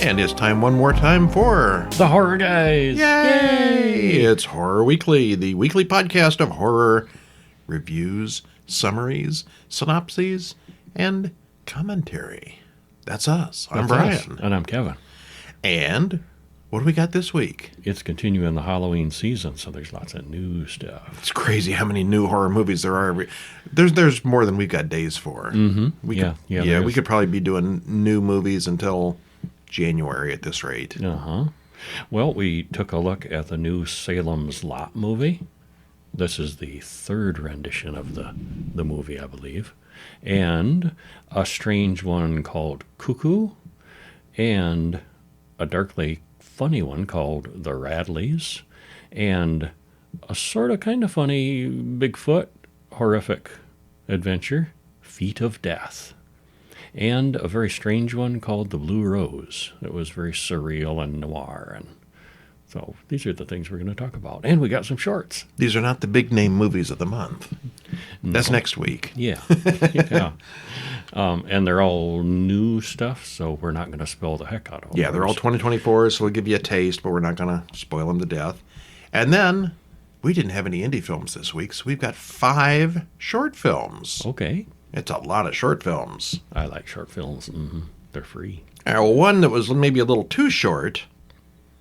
And it's time one more time for... The Horror Guys! Yay! It's Horror Weekly, the weekly podcast of horror reviews, summaries, synopses, and commentary. That's us. I'm Brian. Us. And I'm Kevin. And what do we got this week? It's continuing the Halloween season, so there's lots of new stuff. It's crazy how many new horror movies there are. There's more than we've got days for. Mm-hmm. We could probably be doing new movies until January at this rate. Uh-huh. Well, we took a look at the new Salem's Lot movie. This is the third rendition of the movie, I believe. And a strange one called Cuckoo, and a darkly funny one called The Radleys, and a sort of kind of funny Bigfoot horrific adventure, Feet of Death, and a very strange one called The Blue Rose. It was very surreal and noir, and so these are the things we're going to talk about. And we got some shorts. These are not the big name movies of the month. No. That's next week. Yeah. Yeah. And they're all new stuff, so we're not going to spoil the heck out of them. Yeah, they're all 2024, so we'll give you a taste, but we're not going to spoil them to death. And then, we didn't have any indie films this week, so we've got 5 short films. Okay. It's a lot of short films. I like short films. Mm-hmm. They're free. One that was maybe a little too short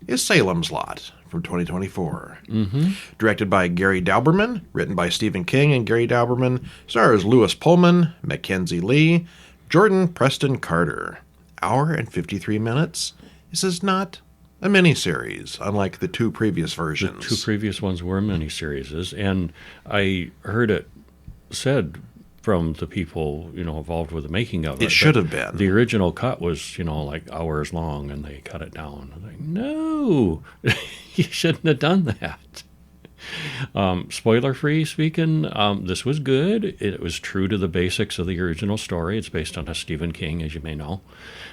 is Salem's Lot from 2024. Mm-hmm. Directed by Gary Dauberman, written by Stephen King and Gary Dauberman, stars Louis Pullman, Mackenzie Lee, Jordan Preston Carter. Hour and 53 minutes. This is not a miniseries, unlike the 2 previous versions. The 2 previous ones were miniseries, and I heard it said from the people, involved with the making of it. It should have been. The original cut was, like hours long, and they cut it down. I was like, no, you shouldn't have done that. Spoiler-free speaking, this was good. It was true to the basics of the original story. It's based on a Stephen King, as you may know.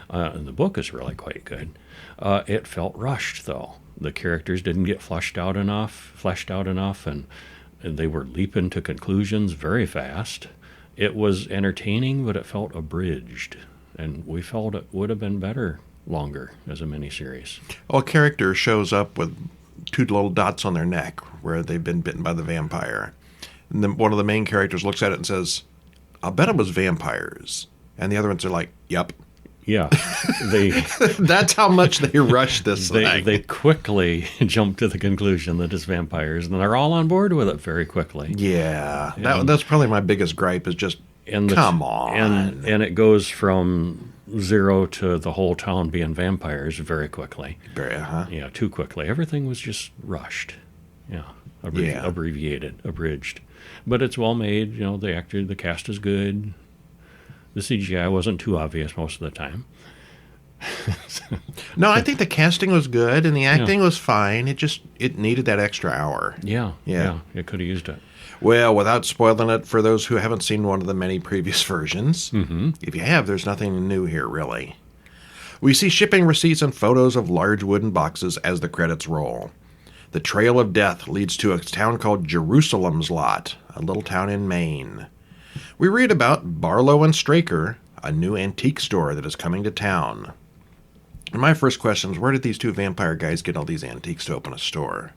And the book is really quite good. It felt rushed, though. The characters didn't get fleshed out enough, and they were leaping to conclusions very fast. It was entertaining, but it felt abridged, and we felt it would have been better longer as a miniseries. A character shows up with 2 little dots on their neck where they've been bitten by the vampire. And then one of the main characters looks at it and says, I'll bet it was vampires. And the other ones are like, yep. Yeah. That's how much they rushed this thing. They quickly jump to the conclusion that it's vampires, and they're all on board with it very quickly. Yeah. That's probably my biggest gripe is just, come on. And it goes from 0 to the whole town being vampires very quickly. Yeah, too quickly. Everything was just rushed. Yeah. Abbreviated, abridged. But it's well made. The cast is good. The CGI wasn't too obvious most of the time. No, I think the casting was good and the acting was fine. It needed that extra hour. Yeah. It could have used it. Well, without spoiling it for those who haven't seen one of the many previous versions, if you have, there's nothing new here, really. We see shipping receipts and photos of large wooden boxes as the credits roll. The trail of death leads to a town called Jerusalem's Lot, a little town in Maine. We read about Barlow and Straker, a new antique store that is coming to town. And my first question is, where did these 2 vampire guys get all these antiques to open a store?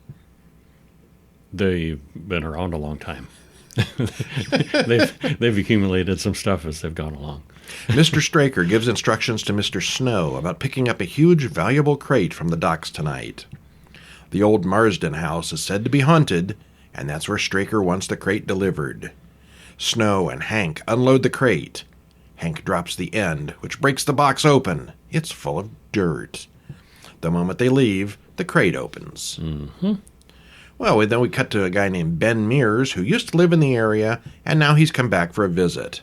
They've been around a long time. They've accumulated some stuff as they've gone along. Mr. Straker gives instructions to Mr. Snow about picking up a huge, valuable crate from the docks tonight. The old Marsden house is said to be haunted, and that's where Straker wants the crate delivered. Snow and Hank unload the crate. Hank drops the end, which breaks the box open. It's full of dirt. The moment they leave, the crate opens. Mm-hmm. Well, then we cut to a guy named Ben Mears, who used to live in the area, and now he's come back for a visit.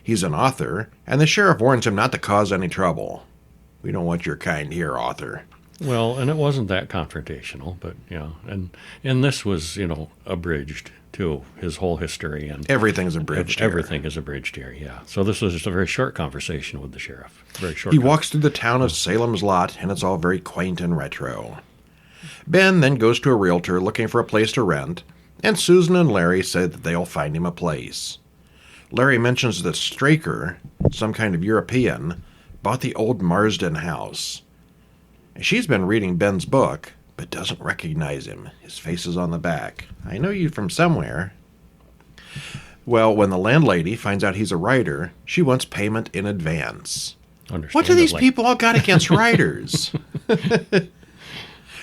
He's an author, and the sheriff warns him not to cause any trouble. We don't want your kind here, author. Well, and it wasn't that confrontational, but, and this was, abridged, too, his whole history. And everything's abridged Everything is abridged here, yeah. So this was just a very short conversation with the sheriff. Very short. He walks through the town of Salem's Lot, and it's all very quaint and retro. Ben then goes to a realtor looking for a place to rent, and Susan and Larry say that they'll find him a place. Larry mentions that Straker, some kind of European, bought the old Marsden house. She's been reading Ben's book, but doesn't recognize him. His face is on the back. I know you from somewhere. Well, when the landlady finds out he's a writer, she wants payment in advance. What do these people all got against writers?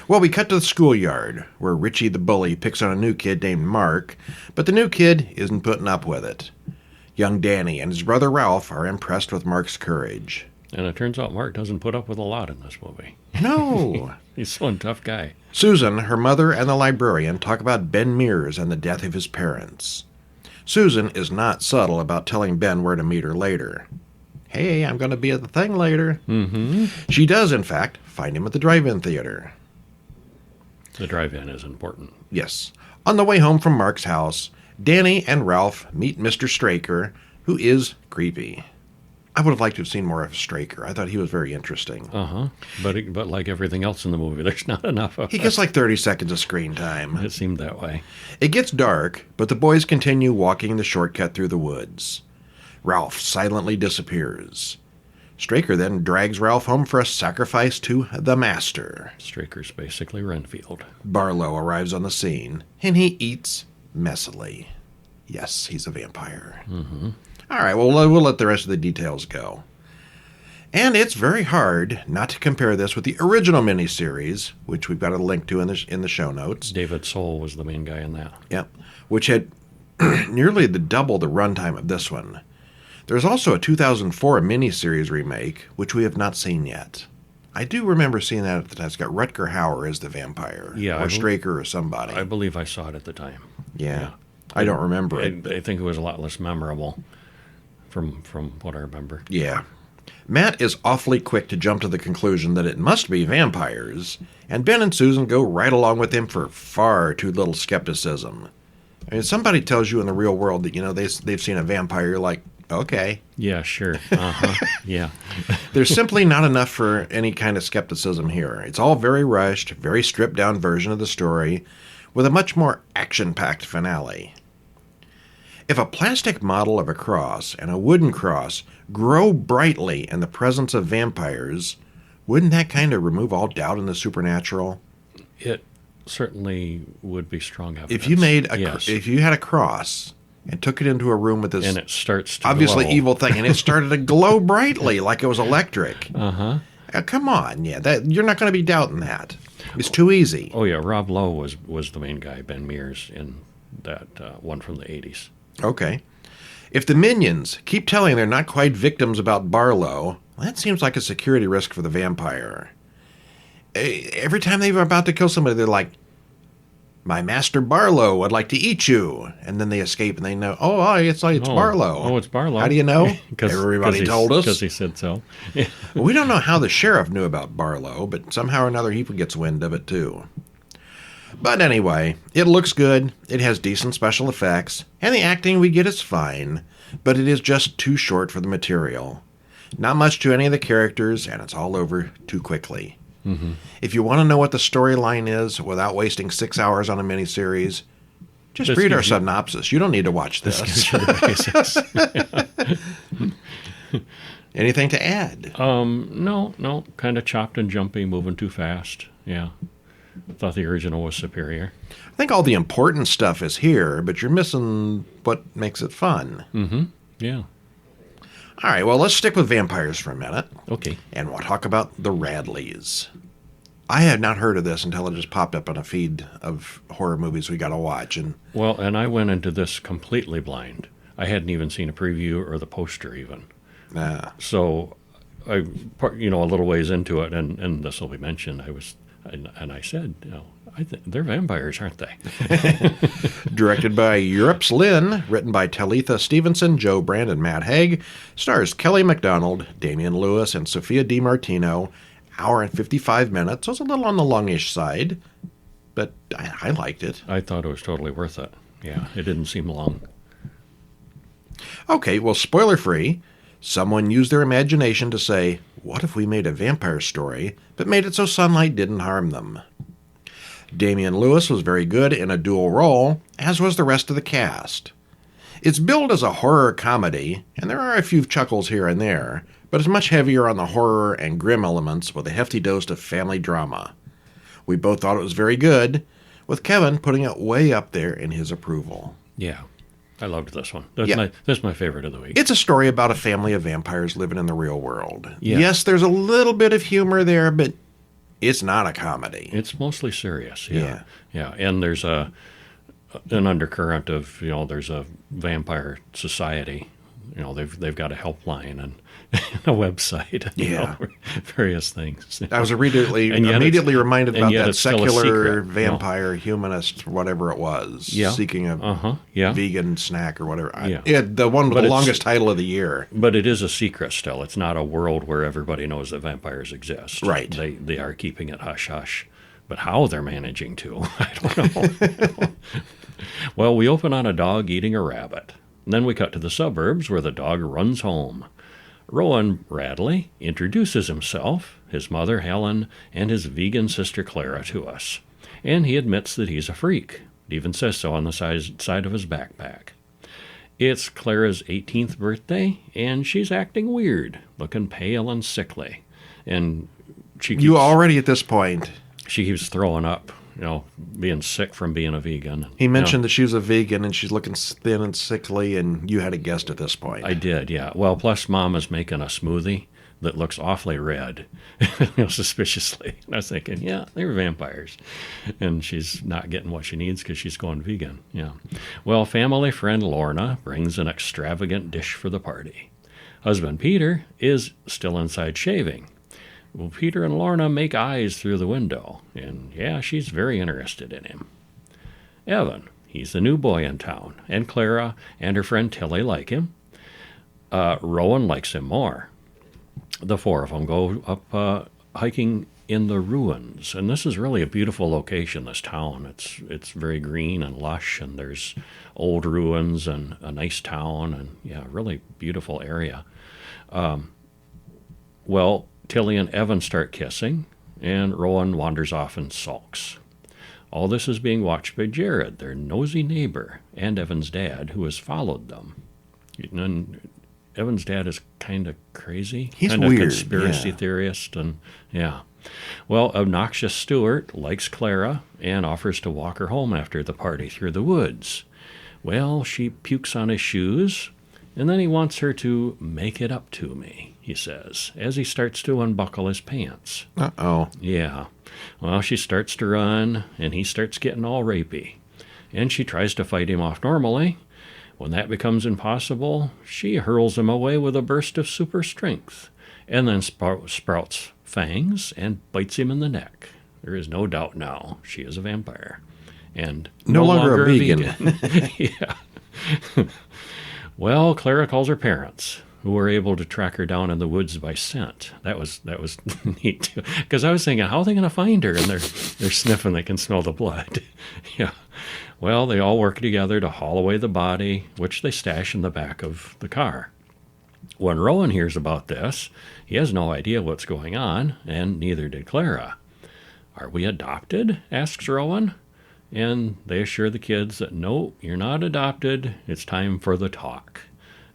Well, we cut to the schoolyard, where Richie the bully picks on a new kid named Mark, but the new kid isn't putting up with it. Young Danny and his brother Ralph are impressed with Mark's courage. And it turns out Mark doesn't put up with a lot in this movie. No. He's one tough guy. Susan, her mother, and the librarian talk about Ben Mears and the death of his parents. Susan is not subtle about telling Ben where to meet her later. Hey, I'm going to be at the thing later. Mm-hmm. She does, in fact, find him at the drive-in theater. The drive-in is important. Yes. On the way home from Mark's house, Danny and Ralph meet Mr. Straker, who is creepy. I would have liked to have seen more of Straker. I thought he was very interesting. Uh-huh. But like everything else in the movie, there's not enough of He gets like 30 seconds of screen time. It seemed that way. It gets dark, but the boys continue walking the shortcut through the woods. Ralph silently disappears. Straker then drags Ralph home for a sacrifice to the Master. Straker's basically Renfield. Barlow arrives on the scene, and he eats messily. Yes, he's a vampire. Mm-hmm. All right, well, we'll let the rest of the details go. And it's very hard not to compare this with the original miniseries, which we've got a link to in the show notes. David Soul was the main guy in that. Yep, which had nearly double the runtime of this one. There's also a 2004 miniseries remake, which we have not seen yet. I do remember seeing that at the time. It's got Rutger Hauer as the vampire. Yeah, or Straker or somebody. I believe I saw it at the time. Yeah. I don't remember it. I think it was a lot less memorable from what I remember. Yeah. Matt is awfully quick to jump to the conclusion that it must be vampires, and Ben and Susan go right along with him for far too little skepticism. I mean, somebody tells you in the real world that, they've seen a vampire, you're like, okay. Yeah, sure. Uh-huh. Yeah. There's simply not enough for any kind of skepticism here. It's all very rushed, very stripped-down version of the story, with a much more action-packed finale. If a plastic model of a cross and a wooden cross grow brightly in the presence of vampires, wouldn't that kind of remove all doubt in the supernatural? It certainly would be strong evidence. If you had a cross and took it into a room with this and it starts to obviously glow. Evil thing, and it started to glow brightly like it was electric. Uh-huh. Come on, you're not going to be doubting that. It's too easy. Oh yeah, Rob Lowe was the main guy, Ben Mears, in that one from the 80s. Okay. If the minions keep telling they're not quite victims about Barlow, that seems like a security risk for the vampire. Every time they're about to kill somebody, they're like, "My master Barlow would like to eat you," and then they escape and they know, it's Barlow. Oh, it's Barlow. How do you know? Everybody told us. Because he said so. We don't know how the sheriff knew about Barlow, but somehow or another he gets wind of it too. But anyway, it looks good, it has decent special effects, and the acting we get is fine, but it is just too short for the material. Not much to any of the characters, and it's all over too quickly. Mm-hmm. If you want to know what the storyline is without wasting 6 hours on a miniseries, just read our synopsis. You don't need to watch this. Anything to add? No. Kind of chopped and jumpy, moving too fast. Yeah. I thought the original was superior. I think all the important stuff is here, but you're missing what makes it fun. Mm-hmm. Yeah. All right, well, let's stick with vampires for a minute. Okay. And we'll talk about the Radleys. I had not heard of this until it just popped up on a feed of horror movies we got to watch. And I went into this completely blind. I hadn't even seen a preview or the poster even. So, a little ways into it, and this will be mentioned, I said, I think they're vampires, aren't they? Directed by Europe's Lynn, written by Talitha Stevenson, Joe Brand, and Matt Haig, stars Kelly MacDonald, Damian Lewis, and Sophia DiMartino. Hour and 55 minutes. So it's a little on the longish side, but I liked it. I thought it was totally worth it. Yeah, it didn't seem long. Okay, well, spoiler-free. Someone used their imagination to say, what if we made a vampire story, but made it so sunlight didn't harm them? Damian Lewis was very good in a dual role, as was the rest of the cast. It's billed as a horror comedy, and there are a few chuckles here and there, but it's much heavier on the horror and grim elements with a hefty dose of family drama. We both thought it was very good, with Kevin putting it way up there in his approval. Yeah. I loved this one. That's my favorite of the week. It's a story about a family of vampires living in the real world. Yeah. Yes, there's a little bit of humor there, but it's not a comedy. It's mostly serious. Yeah. And there's an undercurrent of, there's a vampire society. They've got a helpline and a website. Various things. I was immediately reminded about that secular vampire humanist, whatever it was, seeking a vegan snack or whatever. The one with the longest title of the year. But it is a secret still. It's not a world where everybody knows that vampires exist. Right. They are keeping it hush-hush. But how they're managing to, I don't know. Well, we open on a dog eating a rabbit. Then we cut to the suburbs where the dog runs home. Rowan Radley introduces himself, his mother Helen, and his vegan sister Clara to us. And he admits that he's a freak. It even says so on the side of his backpack. It's Clara's 18th birthday, and she's acting weird, looking pale and sickly. And you already at this point. She keeps throwing up. Being sick from being a vegan. He mentioned that she was a vegan and she's looking thin and sickly, and you had a guess at this point. I did, yeah. Well, plus Mom is making a smoothie that looks awfully red, suspiciously. And I was thinking, they're vampires. And she's not getting what she needs because she's going vegan, Well, family friend Lorna brings an extravagant dish for the party. Husband Peter is still inside shaving. Well, Peter and Lorna make eyes through the window, and she's very interested in him. Evan, he's the new boy in town, and Clara and her friend Tilly like him. Rowan likes him more. The four of them go up hiking in the ruins, and this is really a beautiful location, this town. It's very green and lush, and there's old ruins and a nice town, and really beautiful area. Tilly and Evan start kissing, and Rowan wanders off and sulks. All this is being watched by Jared, their nosy neighbor, and Evan's dad, who has followed them. And Evan's dad is kind of crazy. He's kind weird. Of conspiracy theorist, and Well, obnoxious Stuart likes Clara and offers to walk her home after the party through the woods. Well, she pukes on his shoes, and then he wants her to make it up to me, he says, as he starts to unbuckle his pants. Uh-oh. Yeah. Well, she starts to run, and he starts getting all rapey. And she tries to fight him off normally. When that becomes impossible, she hurls him away with a burst of super strength, and then sprouts fangs and bites him in the neck. There is no doubt now she is a vampire. And no longer a vegan. Yeah. Well, Clara calls her parents, who were able to track her down in the woods by scent. That was neat, too. Because I was thinking, how are they going to find her? And they're sniffing, they can smell the blood. Yeah. Well, they all work together to haul away the body, which they stash in the back of the car. When Rowan hears about this, he has no idea what's going on, and neither did Clara. Are we adopted? Asks Rowan. And they assure the kids that, no, you're not adopted. It's time for the talk.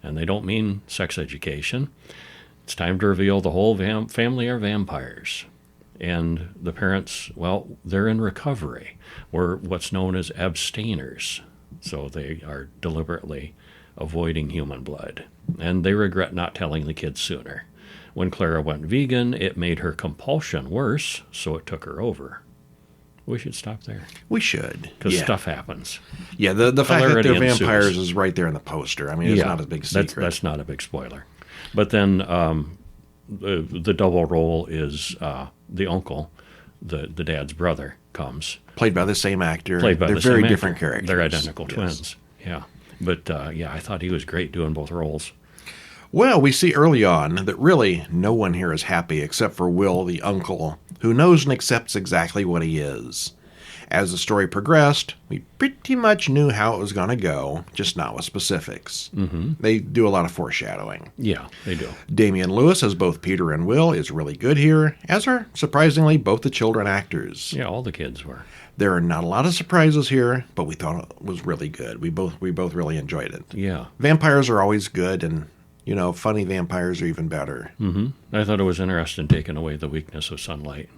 And they don't mean sex education. It's time to reveal the whole family are vampires. And the parents, well, they're in recovery, or what's known as abstainers. So they are deliberately avoiding human blood. And they regret not telling the kids sooner. When Clara went vegan, it made her compulsion worse, so it took her over. We should stop there. We should. Because stuff happens. Yeah, the fact that they're vampires is right there in the poster. I mean, it's not a big secret. That's not a big spoiler. But then the double role is the uncle, the dad's brother, comes. Played by the same actor. They're very different characters. They're identical twins. Yeah. But, I thought he was great doing both roles. Well, we see early on that really no one here is happy except for Will, the uncle, who knows and accepts exactly what he is. As the story progressed, we pretty much knew how it was going to go, just not with specifics. Mm-hmm. They do a lot of foreshadowing. Yeah, they do. Damian Lewis as both Peter and Will is really good here, as are, surprisingly, both the children actors. Yeah, all the kids were. There are not a lot of surprises here, but we thought it was really good. We both really enjoyed it. Yeah. Vampires are always good, and, funny vampires are even better. Mm-hmm. I thought it was interesting taking away the weakness of sunlight.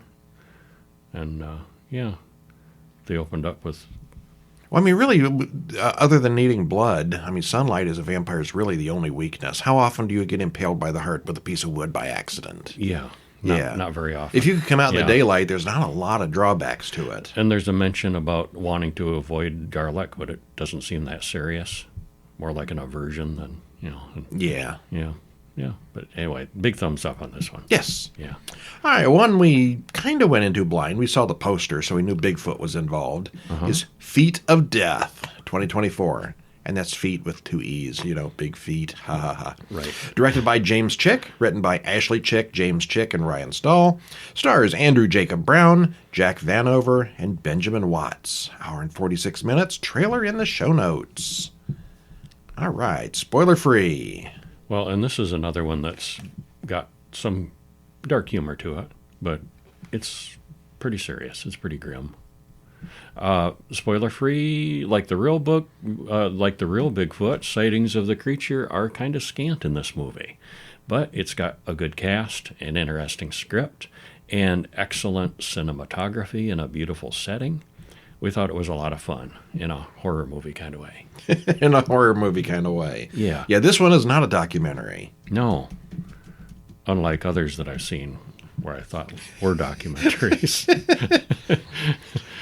And, they opened up with... Well, I mean, really, other than needing blood, sunlight as a vampire is really the only weakness. How often do you get impaled by the heart with a piece of wood by accident? Yeah. Not very often. If you could come out in the daylight, there's not a lot of drawbacks to it. And there's a mention about wanting to avoid garlic, but it doesn't seem that serious. More like an aversion than, Yeah. Yeah. But anyway, big thumbs up on this one. Yes. Yeah. All right, one we kind of went into blind. We saw the poster, so we knew Bigfoot was involved. Is Feet of Death, 2024. And that's feet with 2 E's, big feet. Ha ha ha. Right. Directed by James Chick, written by Ashley Chick, James Chick, and Ryan Stahl. Stars Andrew Jacob Brown, Jack Vanover, and Benjamin Watts. Hour and 46 minutes. Trailer in the show notes. All right, spoiler free. Well, and this is another one that's got some dark humor to it, but it's pretty serious. It's pretty grim. Spoiler free, like the real Bigfoot, sightings of the creature are kind of scant in this movie, but it's got a good cast, an interesting script, and excellent cinematography in a beautiful setting. We thought it was a lot of fun in a horror movie kind of way. In a horror movie kind of way. Yeah. Yeah, this one is not a documentary. No. Unlike others that I've seen where I thought were documentaries.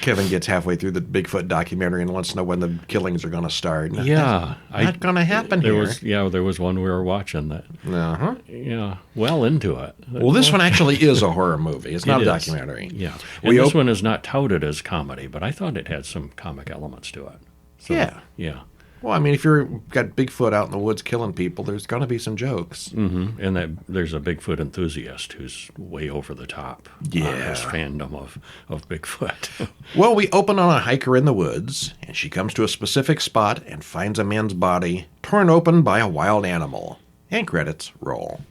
Kevin gets halfway through the Bigfoot documentary and wants to know when the killings are going to start. Yeah. Not going to happen here. There was one we were watching that. Uh-huh. Yeah, well into it. Well, this one actually is a horror movie. It's not a documentary. Yeah. And this one is not touted as comedy, but I thought it had some comic elements to it. So, yeah. Well, if you've got Bigfoot out in the woods killing people, there's going to be some jokes. Mm-hmm. And that there's a Bigfoot enthusiast who's way over the top. Yeah. His fandom of Bigfoot. Well, we open on a hiker in the woods, and she comes to a specific spot and finds a man's body torn open by a wild animal. And credits roll.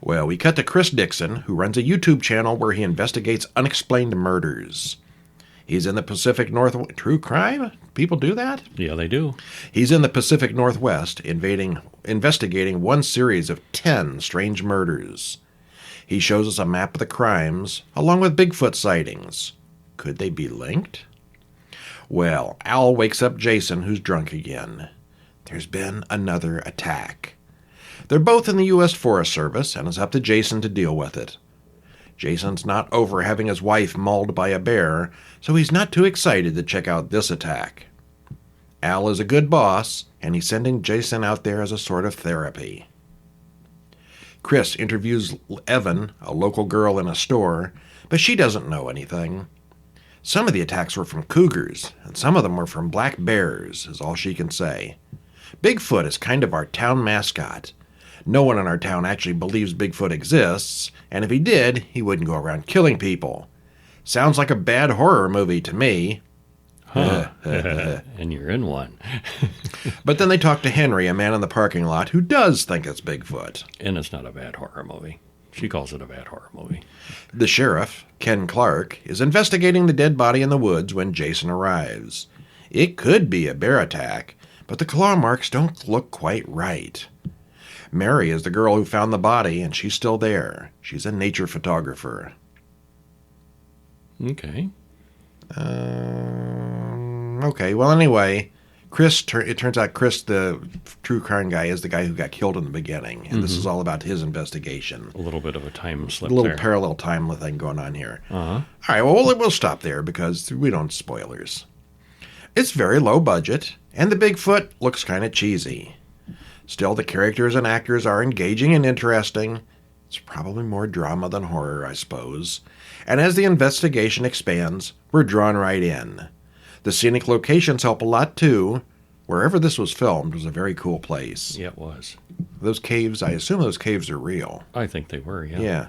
Well, we cut to Chris Dixon, who runs a YouTube channel where he investigates unexplained murders. He's in the Pacific Northwest. True crime? People do that? Yeah, they do. He's in the Pacific Northwest, investigating one series of 10 strange murders. He shows us a map of the crimes, along with Bigfoot sightings. Could they be linked? Well, Al wakes up Jason, who's drunk again. There's been another attack. They're both in the U.S. Forest Service, and it's up to Jason to deal with it. Jason's not over having his wife mauled by a bear, so he's not too excited to check out this attack. Al is a good boss, and he's sending Jason out there as a sort of therapy. Chris interviews Evan, a local girl in a store, but she doesn't know anything. Some of the attacks were from cougars, and some of them were from black bears, is all she can say. Bigfoot is kind of our town mascot. No one in our town actually believes Bigfoot exists, and if he did, he wouldn't go around killing people. Sounds like a bad horror movie to me. Huh. And you're in one. But then they talk to Henry, a man in the parking lot, who does think it's Bigfoot. And it's not a bad horror movie. She calls it a bad horror movie. The sheriff, Ken Clark, is investigating the dead body in the woods when Jason arrives. It could be a bear attack, but the claw marks don't look quite right. Mary is the girl who found the body, and she's still there. She's a nature photographer. Okay. Okay, well, anyway, it turns out Chris, the true crime guy, is the guy who got killed in the beginning, and this is all about his investigation. A little bit of a time slip A little there. parallel time thing going on here. Uh-huh. All right, well, we'll stop there because we don't spoilers. It's very low budget, and the Bigfoot looks kind of cheesy. Still, the characters and actors are engaging and interesting. It's probably more drama than horror, I suppose. And as the investigation expands, we're drawn right in. The scenic locations help a lot, too. Wherever this was filmed was a very cool place. Yeah, it was. Those caves, I assume those caves are real. I think they were, yeah.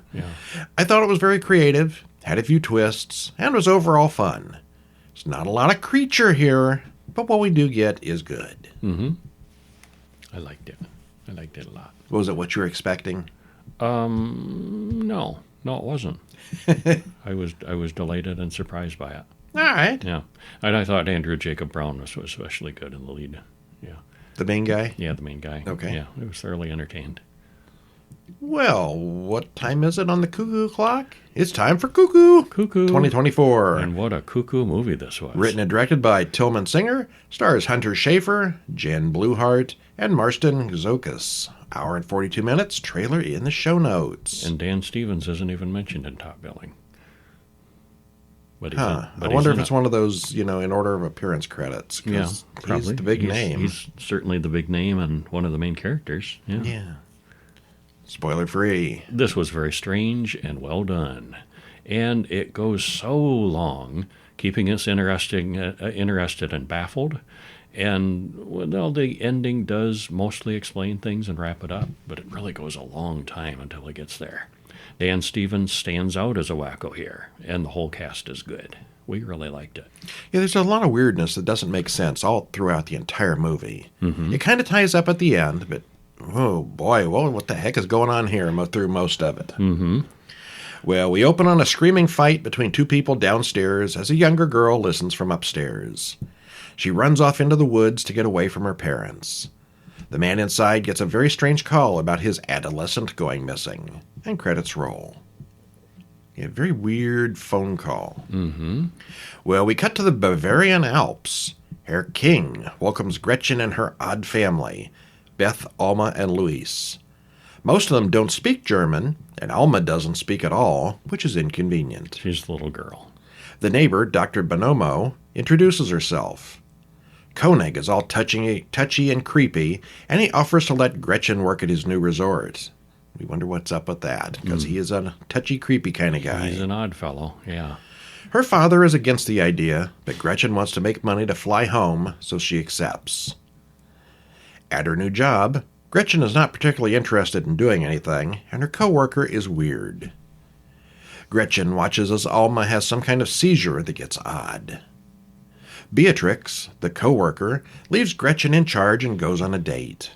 I thought it was very creative, had a few twists, and was overall fun. There's not a lot of creature here, but what we do get is good. Mm-hmm. I liked it. I liked it a lot. Was it what you were expecting? No, it wasn't. I was delighted and surprised by it. All right. Yeah, and I thought Andrew Jacob Brown was especially good in the lead. Yeah, The main guy? yeah, the main guy. Okay. Yeah, I was thoroughly entertained. Well, what time is it on the Cuckoo clock? It's time for Cuckoo. Cuckoo 2024. And what a cuckoo movie this was. Written and directed by Tillman Singer, stars Hunter Schafer, Jen Bluehart, and Marston Gzokis. Hour and 42 minutes, trailer in the show notes. And Dan Stevens isn't even mentioned in top billing. But he's I but wonder he's if it's one of those, in order of appearance credits. 'Cause Yeah, probably. He's the big name. He's certainly the big name and one of the main characters. Yeah. Yeah. Spoiler free. This was very strange and well done. And it goes so long, keeping us interested and baffled. And well, the ending does mostly explain things and wrap it up, but it really goes a long time until it gets there. Dan Stevens stands out as a wacko here, and the whole cast is good. We really liked it. Yeah, there's a lot of weirdness that doesn't make sense all throughout the entire movie. Mm-hmm. It kind of ties up at the end, but oh boy, well, what the heck is going on here through most of it? Mm-hmm. Well, we open on a screaming fight between two people downstairs as a younger girl listens from upstairs. She runs off into the woods to get away from her parents. The man inside gets a very strange call about his adolescent going missing, and credits roll. Yeah, very weird phone call. Mm-hmm. Well, we cut to the Bavarian Alps. Herr King welcomes Gretchen and her odd family, Beth, Alma, and Luis. Most of them don't speak German, and Alma doesn't speak at all, which is inconvenient. She's the little girl. The neighbor, Dr. Bonomo, introduces herself. Koenig is all touchy and creepy, and he offers to let Gretchen work at his new resort. We wonder what's up with that, because he is a touchy, creepy kind of guy. He's an odd fellow, yeah. Her father is against the idea, but Gretchen wants to make money to fly home, so she accepts. At her new job, Gretchen is not particularly interested in doing anything, and her coworker is weird. Gretchen watches as Alma has some kind of seizure that gets odd. Beatrix, the coworker, leaves Gretchen in charge and goes on a date.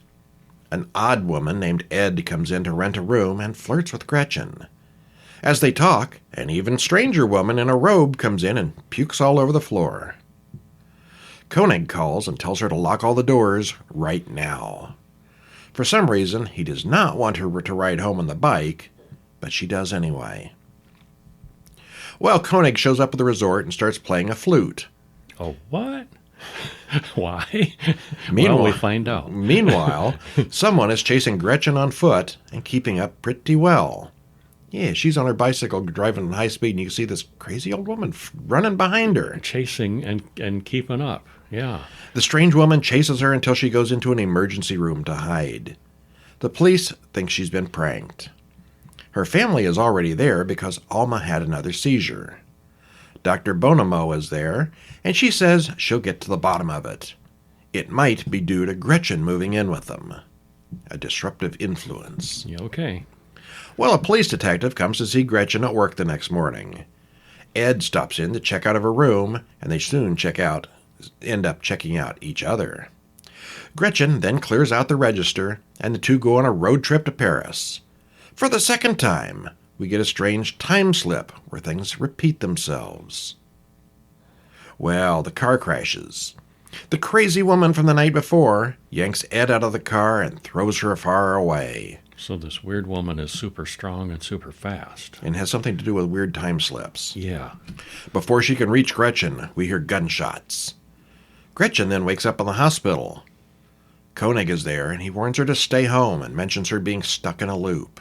An odd woman named Ed comes in to rent a room and flirts with Gretchen. As they talk, an even stranger woman in a robe comes in and pukes all over the floor. Koenig calls and tells her to lock all the doors right now. For some reason, he does not want her to ride home on the bike, but she does anyway. Well, Koenig shows up at the resort and starts playing a flute. Oh, what? Why? Meanwhile, well, we find out. Meanwhile, someone is chasing Gretchen on foot and keeping up pretty well. Yeah, she's on her bicycle driving at high speed, and you can see this crazy old woman running behind her. Chasing and keeping up, yeah. The strange woman chases her until she goes into an emergency room to hide. The police think she's been pranked. Her family is already there because Alma had another seizure. Dr. Bonomo is there, and she says she'll get to the bottom of it. It might be due to Gretchen moving in with them. A disruptive influence. Yeah, okay. Well, a police detective comes to see Gretchen at work the next morning. Ed stops in to check out of her room, and they soon end up checking out each other. Gretchen then clears out the register, and the two go on a road trip to Paris. For the second time, we get a strange time slip where things repeat themselves. Well, the car crashes. The crazy woman from the night before yanks Ed out of the car and throws her far away. So this weird woman is super strong and super fast. And has something to do with weird time slips. Yeah. Before she can reach Gretchen, we hear gunshots. Gretchen then wakes up in the hospital. Koenig is there, and he warns her to stay home and mentions her being stuck in a loop.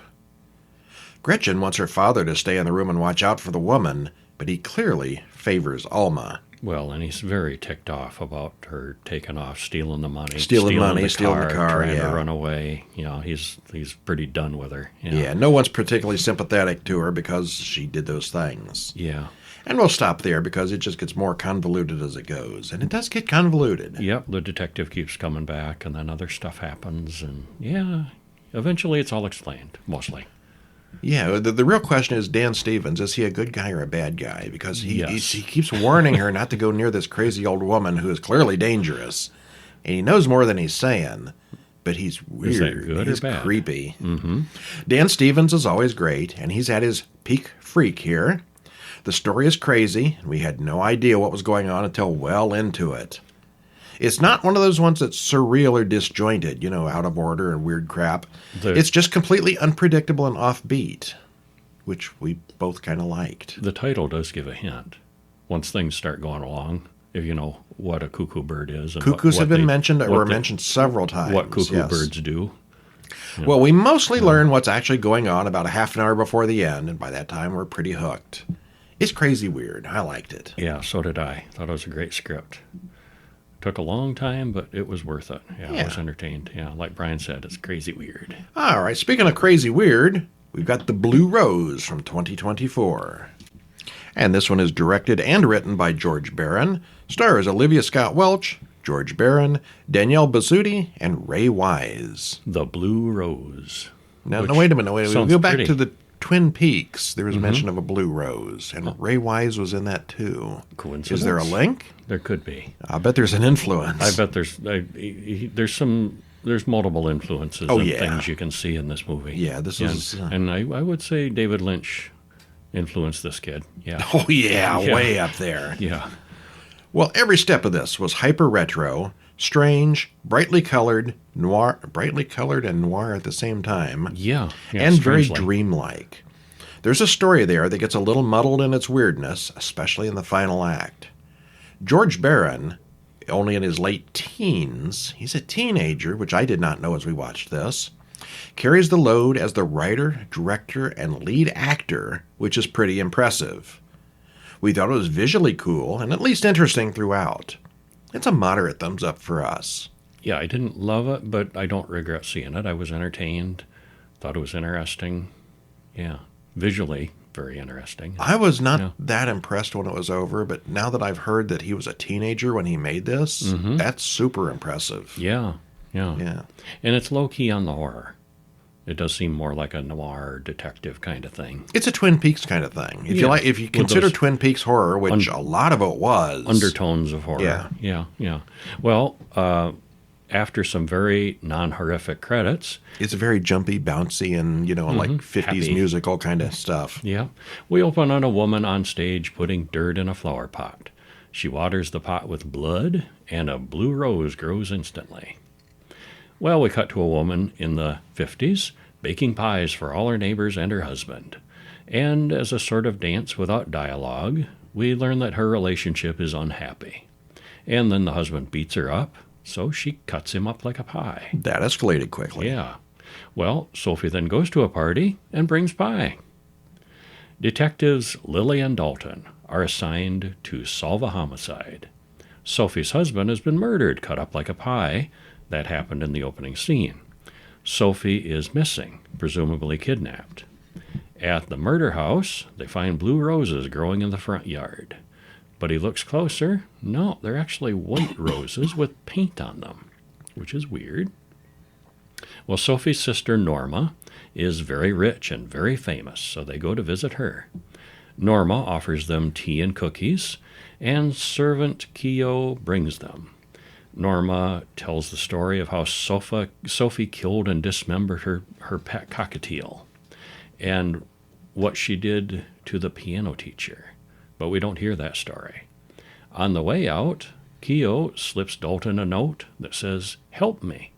Gretchen wants her father to stay in the room and watch out for the woman, but he clearly favors Alma. Well, and he's very ticked off about her taking off, stealing the money. Stealing the car, trying yeah. to run away. You know, he's pretty done with her. You know? Yeah, no one's particularly sympathetic to her because she did those things. Yeah. And we'll stop there because it just gets more convoluted as it goes. And it does get convoluted. Yep, the detective keeps coming back, and then other stuff happens, and yeah, eventually it's all explained, mostly. Yeah, the real question is Dan Stevens, is he a good guy or a bad guy? Because Yes. he keeps warning her not to go near this crazy old woman who is clearly dangerous. And he knows more than he's saying, but he's weird. Is that good He's or bad? creepy. Mm-hmm. Dan Stevens is always great, and he's at his peak freak here. The story is crazy, and we had no idea what was going on until well into it. It's not one of those ones that's surreal or disjointed, out of order and weird crap. It's just completely unpredictable and offbeat, which we both kind of liked. The title does give a hint. Once things start going along, if you know what a cuckoo bird is. And Cuckoos what have been they- mentioned, what or they- mentioned several times. What cuckoo yes. birds do. Well, we mostly learn what's actually going on about a half an hour before the end, and by that time we're pretty hooked. It's crazy weird. I liked it. Yeah, so did I. Thought it was a great script. Took a long time, but it was worth it. Yeah, I was entertained. Yeah, like Brian said, it's crazy weird. All right, speaking of crazy weird, we've got The Blue Rose from 2024. And this one is directed and written by George Barron, stars Olivia Scott Welch, George Barron, Danielle Bazzuti, and Ray Wise. The Blue Rose. Now, wait a minute. We'll sounds go back pretty. to the Twin Peaks. There was mention of a Blue Rose, and Ray Wise was in that too. Coincidence? Is there a link? There could be. I bet there's an influence. I bet there's multiple influences and things you can see in this movie. Yeah, this is... And I would say David Lynch influenced this kid. Yeah. Oh, yeah, way up there. Yeah. Well, every step of this was hyper retro, strange, brightly colored and noir at the same time. Yeah. And very strangely. dreamlike. There's a story there that gets a little muddled in its weirdness, especially in the final act. George Barron, only in his late teens, he's a teenager, which I did not know as we watched this, carries the load as the writer, director, and lead actor, which is pretty impressive. We thought it was visually cool and at least interesting throughout. It's a moderate thumbs up for us. Yeah, I didn't love it, but I don't regret seeing it. I was entertained. Thought it was interesting. Yeah. Visually, very interesting. I was not that impressed when it was over, but now that I've heard that he was a teenager when he made this, that's super impressive. Yeah. Yeah. And it's low-key on the horror. It does seem more like a noir detective kind of thing. It's a Twin Peaks kind of thing. If you With consider those Twin Peaks horror, which a lot of it was. Undertones of horror. Yeah. Yeah. Well, after some very non-horrific credits. It's very jumpy, bouncy, and, like 50s happy. musical kind of stuff. Yeah. We open on a woman on stage putting dirt in a flower pot. She waters the pot with blood, and a blue rose grows instantly. Well, we cut to a woman in the 50s baking pies for all her neighbors and her husband. And as a sort of dance without dialogue, we learn that her relationship is unhappy. And then the husband beats her up, so she cuts him up like a pie. That escalated quickly. Yeah. Well, Sophie then goes to a party and brings pie. Detectives Lily and Dalton are assigned to solve a homicide. Sophie's husband has been murdered, cut up like a pie. That happened in the opening scene. Sophie is missing, presumably kidnapped. At the murder house, they find blue roses growing in the front yard. But he looks closer. No, they're actually white roses with paint on them, which is weird. Well, Sophie's sister Norma is very rich and very famous, so they go to visit her. Norma offers them tea and cookies, and servant Keo brings them. Norma tells the story of how Sophie killed and dismembered her pet cockatiel and what she did to the piano teacher. But we don't hear that story. On the way out, Keo slips Dalton a note that says, "Help me."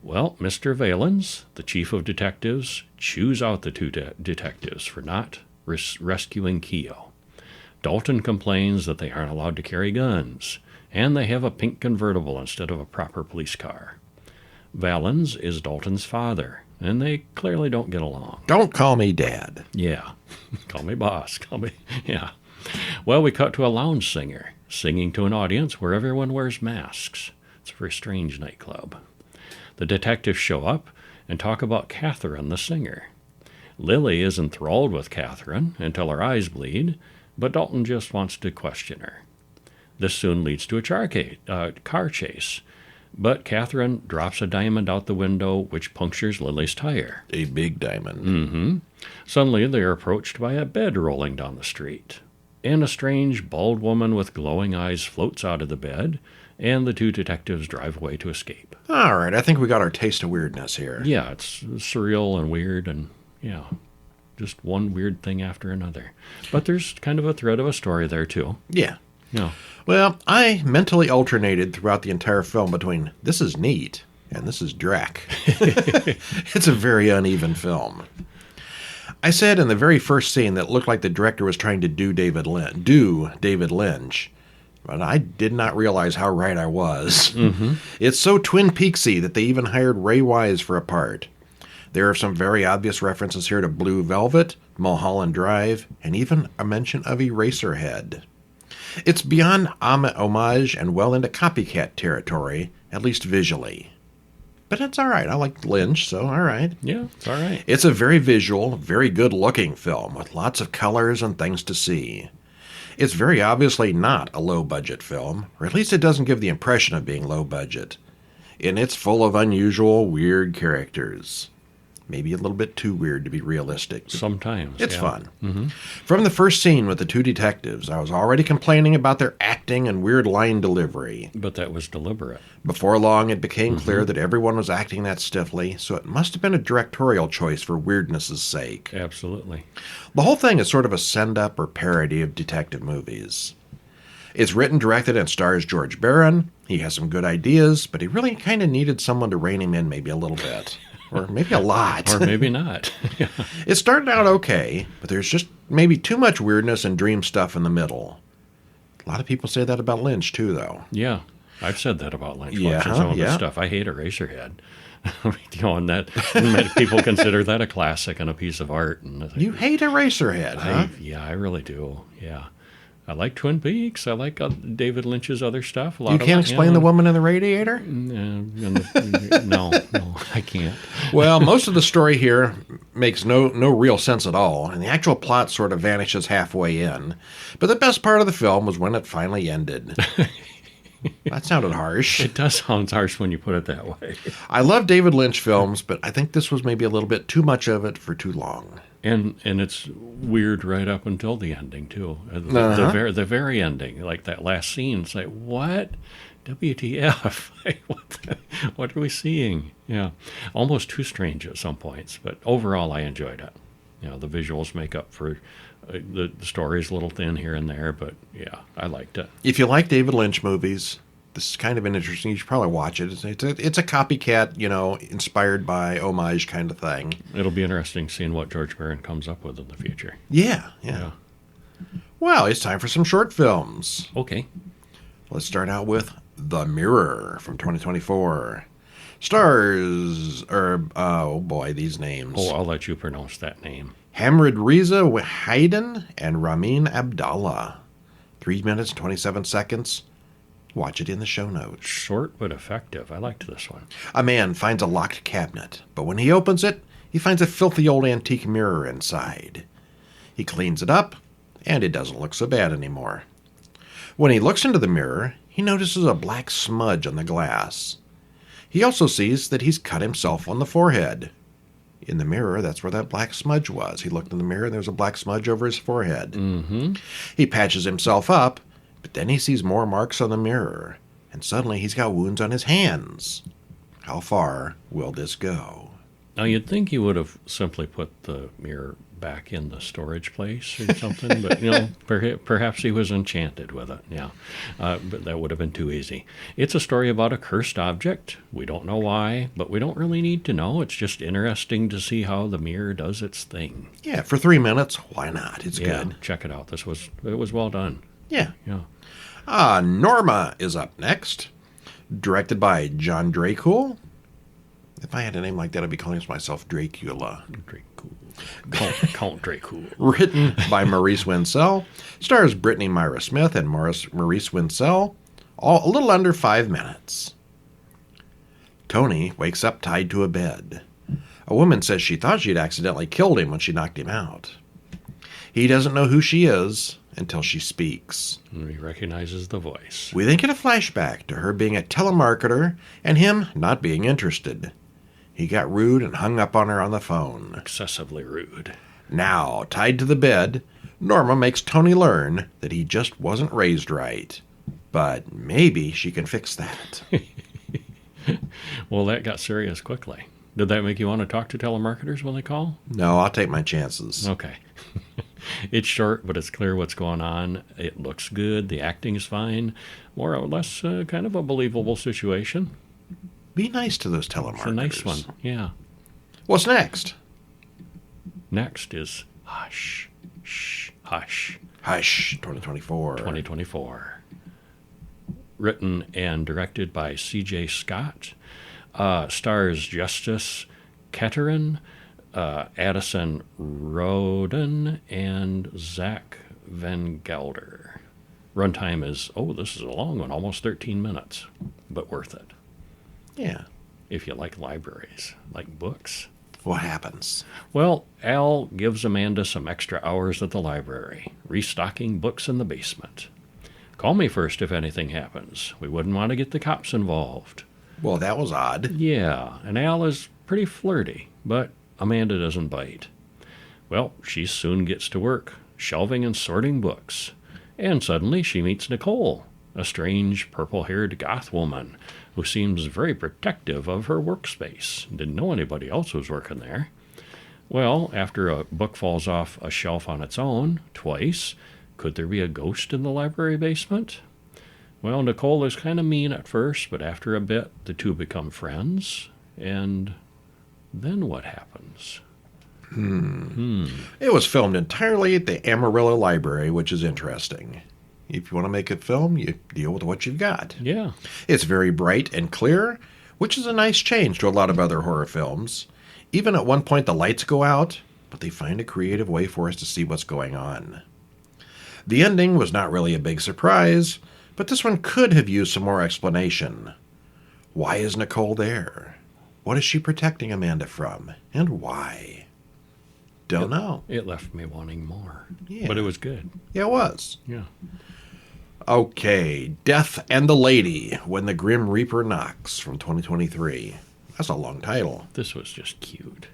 Well, Mr. Valens, the chief of detectives, chews out the two detectives for not rescuing Keo. Dalton complains that they aren't allowed to carry guns, and they have a pink convertible instead of a proper police car. Valens is Dalton's father, and they clearly don't get along. Don't call me Dad. Yeah. Call me boss. Yeah. Well, we cut to a lounge singer singing to an audience where everyone wears masks. It's a very strange nightclub. The detectives show up and talk about Catherine, the singer. Lily is enthralled with Catherine until her eyes bleed, but Dalton just wants to question her. This soon leads to a car chase. But Catherine drops a diamond out the window, which punctures Lily's tire. A big diamond. Suddenly, they are approached by a bed rolling down the street. And a strange, bald woman with glowing eyes floats out of the bed, and the two detectives drive away to escape. All right, I think we got our taste of weirdness here. Yeah, it's surreal and weird, and yeah, just one weird thing after another. But there's kind of a thread of a story there, too. Yeah. Yeah. Well, I mentally alternated throughout the entire film between this is neat and this is dreck. It's a very uneven film. I said in the very first scene that it looked like the director was trying to do David Lynch, but I did not realize how right I was. It's so Twin Peaksy that they even hired Ray Wise for a part. There are some very obvious references here to Blue Velvet, Mulholland Drive, and even a mention of Eraserhead. It's beyond homage and well into copycat territory, at least visually. But it's all right. I like Lynch, so all right. Yeah, it's all right. It's a very visual, very good-looking film with lots of colors and things to see. It's very obviously not a low-budget film, or at least it doesn't give the impression of being low-budget. And it's full of unusual, weird characters. Maybe a little bit too weird to be realistic. Sometimes. It's yeah. fun. From the first scene with the two detectives, I was already complaining about their acting and weird line delivery. But that was deliberate. Before long, it became clear that everyone was acting that stiffly, so it must have been a directorial choice for weirdness' sake. Absolutely. The whole thing is sort of a send-up or parody of detective movies. It's written, directed, and stars George Barron. He has some good ideas, but he really kind of needed someone to rein him in maybe a little bit. Or maybe a lot. Or maybe not. Yeah. It started out okay, but there's just maybe too much weirdness and dream stuff in the middle. A lot of people say that about Lynch, too, though. Yeah. I've said that about Lynch Yeah, once and some of yeah. his stuff. I hate Eraserhead. And that people consider that a classic and a piece of art. And I think, You hate Eraserhead, huh? I really do. Yeah. I like Twin Peaks. I like David Lynch's other stuff. You can't explain the woman in the radiator? No, I can't. Well, most of the story here makes no real sense at all, and the actual plot sort of vanishes halfway in. But the best part of the film was when it finally ended. That sounded harsh. It does sound harsh when you put it that way. I love David Lynch films, but I think this was maybe a little bit too much of it for too long. And it's weird right up until the ending, too. The very ending, like that last scene, it's like, what? WTF? What are we seeing? Yeah. Almost too strange at some points, but overall I enjoyed it. The visuals make up for the story's a little thin here and there, but yeah, I liked it. If you like David Lynch movies, this is kind of an interesting. You should probably watch it. It's a copycat, inspired by homage kind of thing. It'll be interesting seeing what George Barron comes up with in the future. Yeah. Well, it's time for some short films. Okay. Let's start out with The Mirror from 2024. Stars, oh boy, these names. Oh, I'll let you pronounce that name. Hamrid Reza Wahiden and Ramin Abdallah. 3 minutes, 27 seconds. Watch it in the show notes. Short but effective. I liked this one. A man finds a locked cabinet, but when he opens it, he finds a filthy old antique mirror inside. He cleans it up, and it doesn't look so bad anymore. When he looks into the mirror, he notices a black smudge on the glass. He also sees that he's cut himself on the forehead. In the mirror, that's where that black smudge was. He looked in the mirror, and there was a black smudge over his forehead. He patches himself up, but then he sees more marks on the mirror, and suddenly he's got wounds on his hands. How far will this go? Now, you'd think he would have simply put the mirror back in the storage place or something, but, perhaps he was enchanted with it, yeah. But that would have been too easy. It's a story about a cursed object. We don't know why, but we don't really need to know. It's just interesting to see how the mirror does its thing. Yeah, for 3 minutes, why not? It's good. Check it out. It was well done. Yeah. Yeah. Norma is up next. Directed by John Dracul. If I had a name like that, I'd be calling myself Dracula. Count Dracul. Written by Maurice Winsell. Stars Brittany Myra Smith and Maurice Winsell. All a little under 5 minutes. Tony wakes up tied to a bed. A woman says she thought she'd accidentally killed him when she knocked him out. He doesn't know who she is, until she speaks. And he recognizes the voice. We then get a flashback to her being a telemarketer and him not being interested. He got rude and hung up on her on the phone. Excessively rude. Now, tied to the bed, Norma makes Tony learn that he just wasn't raised right. But maybe she can fix that. Well, that got serious quickly. Did that make you want to talk to telemarketers when they call? No, I'll take my chances. Okay. It's short, but it's clear what's going on. It looks good. The acting is fine. More or less kind of a believable situation. Be nice to those telemarketers. It's a nice one, yeah. What's next? Next is Hush, Shh, Hush. Hush, 2024. 2024. Written and directed by C.J. Scott. Stars Justice Ketterin, Addison Roden, and Zach Van Gelder. Runtime is, this is a long one, almost 13 minutes, but worth it. Yeah. If you like libraries, like books. What happens? Well, Al gives Amanda some extra hours at the library, restocking books in the basement. Call me first if anything happens. We wouldn't want to get the cops involved. Well, that was odd. Yeah, and Al is pretty flirty, but Amanda doesn't bite. Well, she soon gets to work, shelving and sorting books. And suddenly she meets Nicole, a strange purple-haired goth woman who seems very protective of her workspace. Didn't know anybody else was working there. Well, after a book falls off a shelf on its own, twice, could there be a ghost in the library basement? Well, Nicole is kind of mean at first, but after a bit, the two become friends. And then what happens? It was filmed entirely at the Amarillo Library, which is interesting. If you want to make a film, you deal with what you've got. Yeah. It's very bright and clear, which is a nice change to a lot of other horror films. Even at one point, the lights go out, but they find a creative way for us to see what's going on. The ending was not really a big surprise, but this one could have used some more explanation. Why is Nicole there? What is she protecting Amanda from? And why? Don't know. It left me wanting more. Yeah. But it was good. Yeah, it was. Yeah. Okay, Death and the Lady, When the Grim Reaper Knocks, from 2023. That's a long title. This was just cute.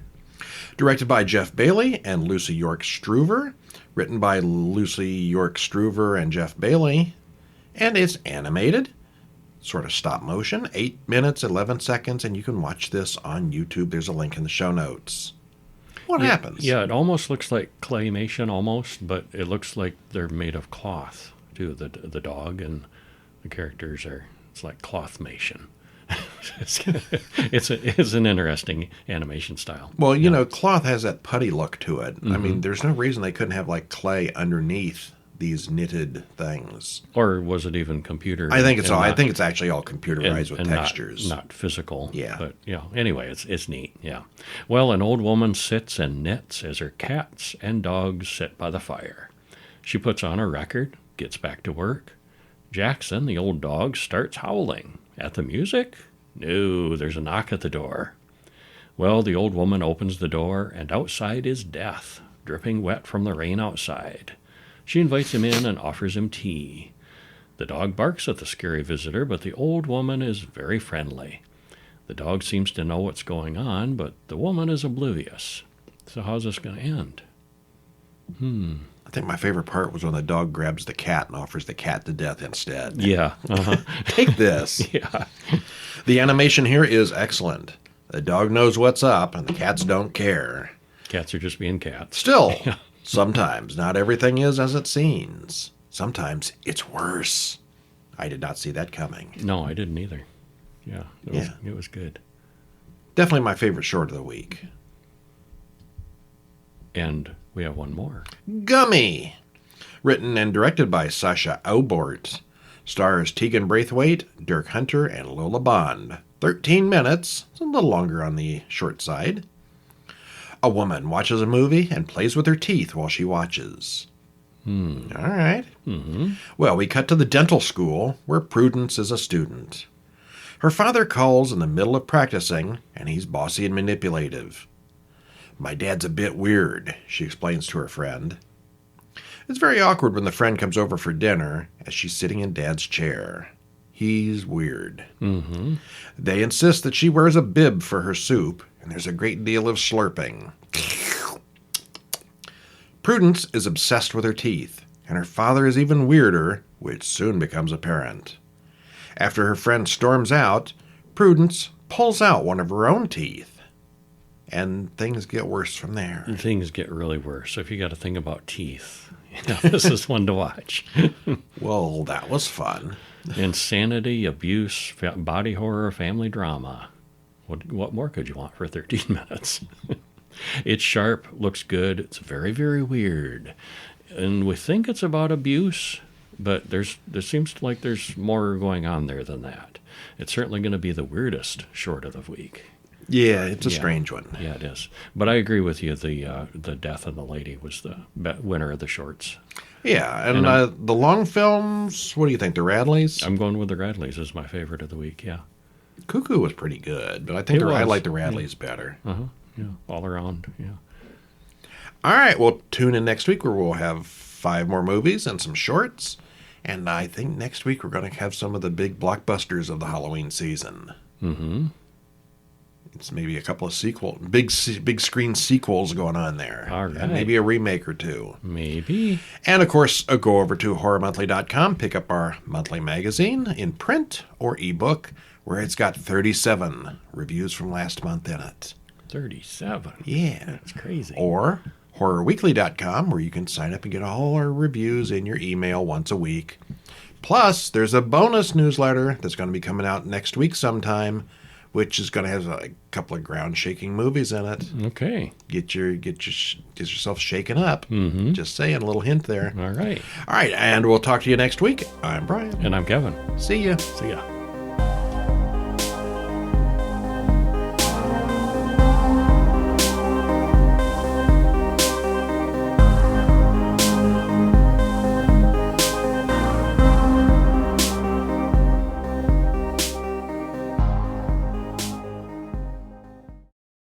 Directed by Jeff Bailey and Lucy York Struver. Written by Lucy York Struver and Jeff Bailey. And it's animated. Sort of stop motion. 8 minutes, 11 seconds, and you can watch this on YouTube. There's a link in the show notes. What happens? Yeah, it almost looks like claymation almost, but it looks like they're made of cloth, too. The dog and the characters it's like clothmation. It's an interesting animation style. Well, you know, cloth has that putty look to it. I mean, there's no reason they couldn't have like clay underneath these knitted things. Or was it even computer? I think it's all. I think it's actually all computerized with and textures, not physical. Yeah. But anyway, it's neat. Yeah. Well, an old woman sits and knits as her cats and dogs sit by the fire. She puts on a record, gets back to work. Jackson, the old dog, starts howling. At the music? No, there's a knock at the door. Well, the old woman opens the door, and outside is Death, dripping wet from the rain outside. She invites him in and offers him tea. The dog barks at the scary visitor, but the old woman is very friendly. The dog seems to know what's going on, but the woman is oblivious. So how's this going to end? I think my favorite part was when the dog grabs the cat and offers the cat to death instead. Yeah. Take this. Yeah. The animation here is excellent. The dog knows what's up, and the cats don't care. Cats are just being cats. Still, sometimes not everything is as it seems. Sometimes it's worse. I did not see that coming. No, I didn't either. Yeah. It was good. Definitely my favorite short of the week. And we have one more. Gummy! Written and directed by Sasha Aubort. Stars Tegan Braithwaite, Dirk Hunter, and Lola Bond. 13 minutes. It's a little longer on the short side. A woman watches a movie and plays with her teeth while she watches. All right. Mm-hmm. Well, we cut to the dental school, where Prudence is a student. Her father calls in the middle of practicing, and he's bossy and manipulative. My dad's a bit weird, she explains to her friend. It's very awkward when the friend comes over for dinner as she's sitting in Dad's chair. He's weird. Mm-hmm. They insist that she wears a bib for her soup, and there's a great deal of slurping. Prudence is obsessed with her teeth, and her father is even weirder, which soon becomes apparent. After her friend storms out, Prudence pulls out one of her own teeth, and things get worse from there. Things get really worse. If you got to think about teeth, this is one to watch. Well, that was fun. Insanity, abuse, body horror, family drama. What more could you want for 13 minutes? It's sharp, looks good. It's very, very weird. And we think it's about abuse, but there seems like there's more going on there than that. It's certainly going to be the weirdest short of the week. Yeah, it's a strange one. Yeah, it is. But I agree with you. The death of the lady was the winner of the shorts. Yeah, and the long films, what do you think, the Radleys? I'm going with the Radleys as my favorite of the week, yeah. Cuckoo was pretty good, but I like the Radleys better. Uh-huh, yeah, all around, yeah. All right, well, tune in next week where we'll have 5 more movies and some shorts. And I think next week we're going to have some of the big blockbusters of the Halloween season. Mm-hmm. It's maybe a couple of big screen sequels going on there. All right. And maybe a remake or two. Maybe. And, of course, go over to horrormonthly.com, pick up our monthly magazine in print or ebook, where it's got 37 reviews from last month in it. 37? Yeah. That's crazy. Or horrorweekly.com, where you can sign up and get all our reviews in your email once a week. Plus, there's a bonus newsletter that's going to be coming out next week sometime, which is going to have a couple of ground-shaking movies in it. Okay. Get yourself shaken up. Mm-hmm. Just saying, a little hint there. All right. All right, and we'll talk to you next week. I'm Brian. And I'm Kevin. See ya. See ya.